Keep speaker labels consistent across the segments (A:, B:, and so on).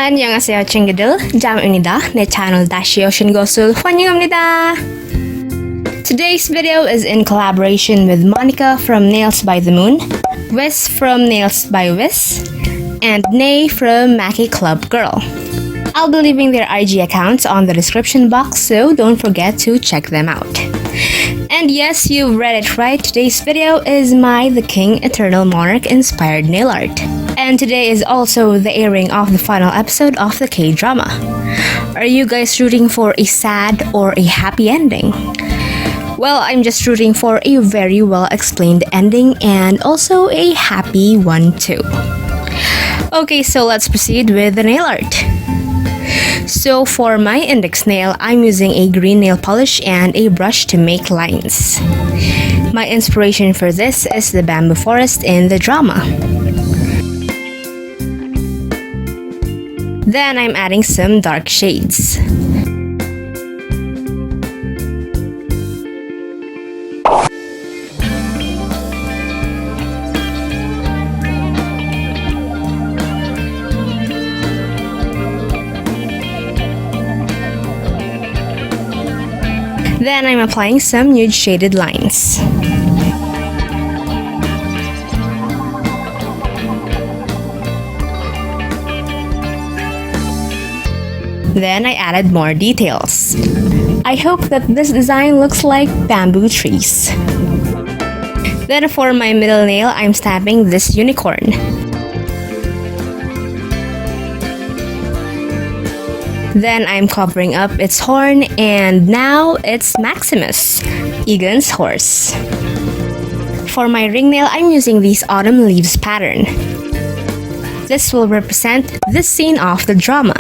A: 안녕하세요 친구들, Jham입니다. 내 채널 다시 오신 것을 환영합니다. Today's video is in collaboration with Monica from Nails by the Moon, Wes from Nails by Wes, and Nay from Mackie Club Girl. I'll be leaving their IG accounts on the description box, so don't forget to check them out. And yes, you read it right, today's video is my The King Eternal Monarch inspired nail art. And today is also the airing of the final episode of the K-drama. Are you guys rooting for a sad or a happy ending? Well, I'm just rooting for a very well explained ending and also a happy one too. Okay, so let's proceed with the nail art. So for my index nail, I'm using a green nail polish and a brush to make lines. My inspiration for this is the bamboo forest in the drama. Then I'm adding some dark shades. Then I'm applying some nude shaded lines. Then I added more details. I hope that this design looks like bamboo trees. Then for my middle nail, I'm stamping this unicorn. Then I'm covering up its horn, and now it's Maximus, Egon's horse. For my ring nail, I'm using this autumn leaves pattern. This will represent this scene of the drama.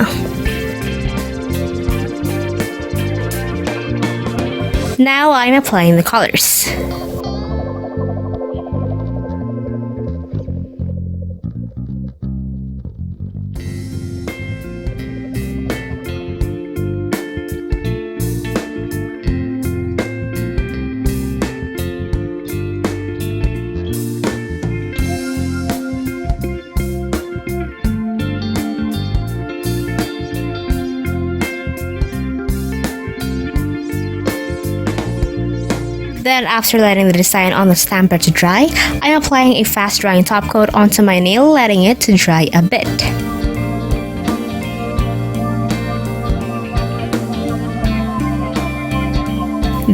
A: Now I'm applying the colors. Then after letting the design on the stamper to dry, I'm applying a fast drying top coat onto my nail, letting it to dry a bit.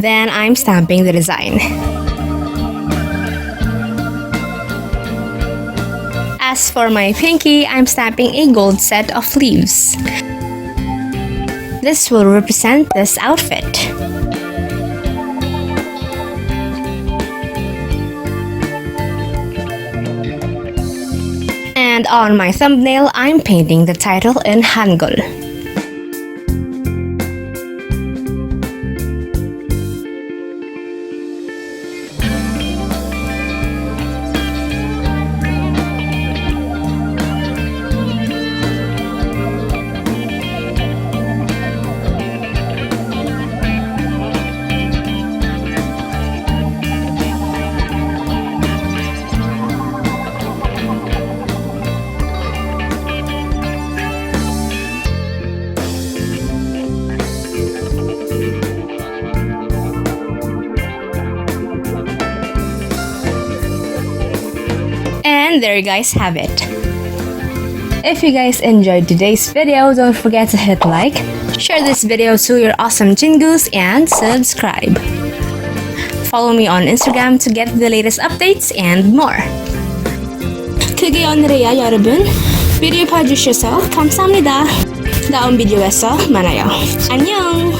A: Then I'm stamping the design. As for my pinky, I'm stamping a gold set of leaves. This will represent this outfit. And on my thumbnail, I'm painting the title in Hangul. And there you guys have it. If you guys enjoyed today's video, don't forget to hit like, share this video to your awesome chingus, and subscribe. Follow me on Instagram to get the latest updates and more. 그게 오늘이야 여러분. 비디오 봐주셔서 감사합니다. 다음 비디오에서 만나요. 안녕.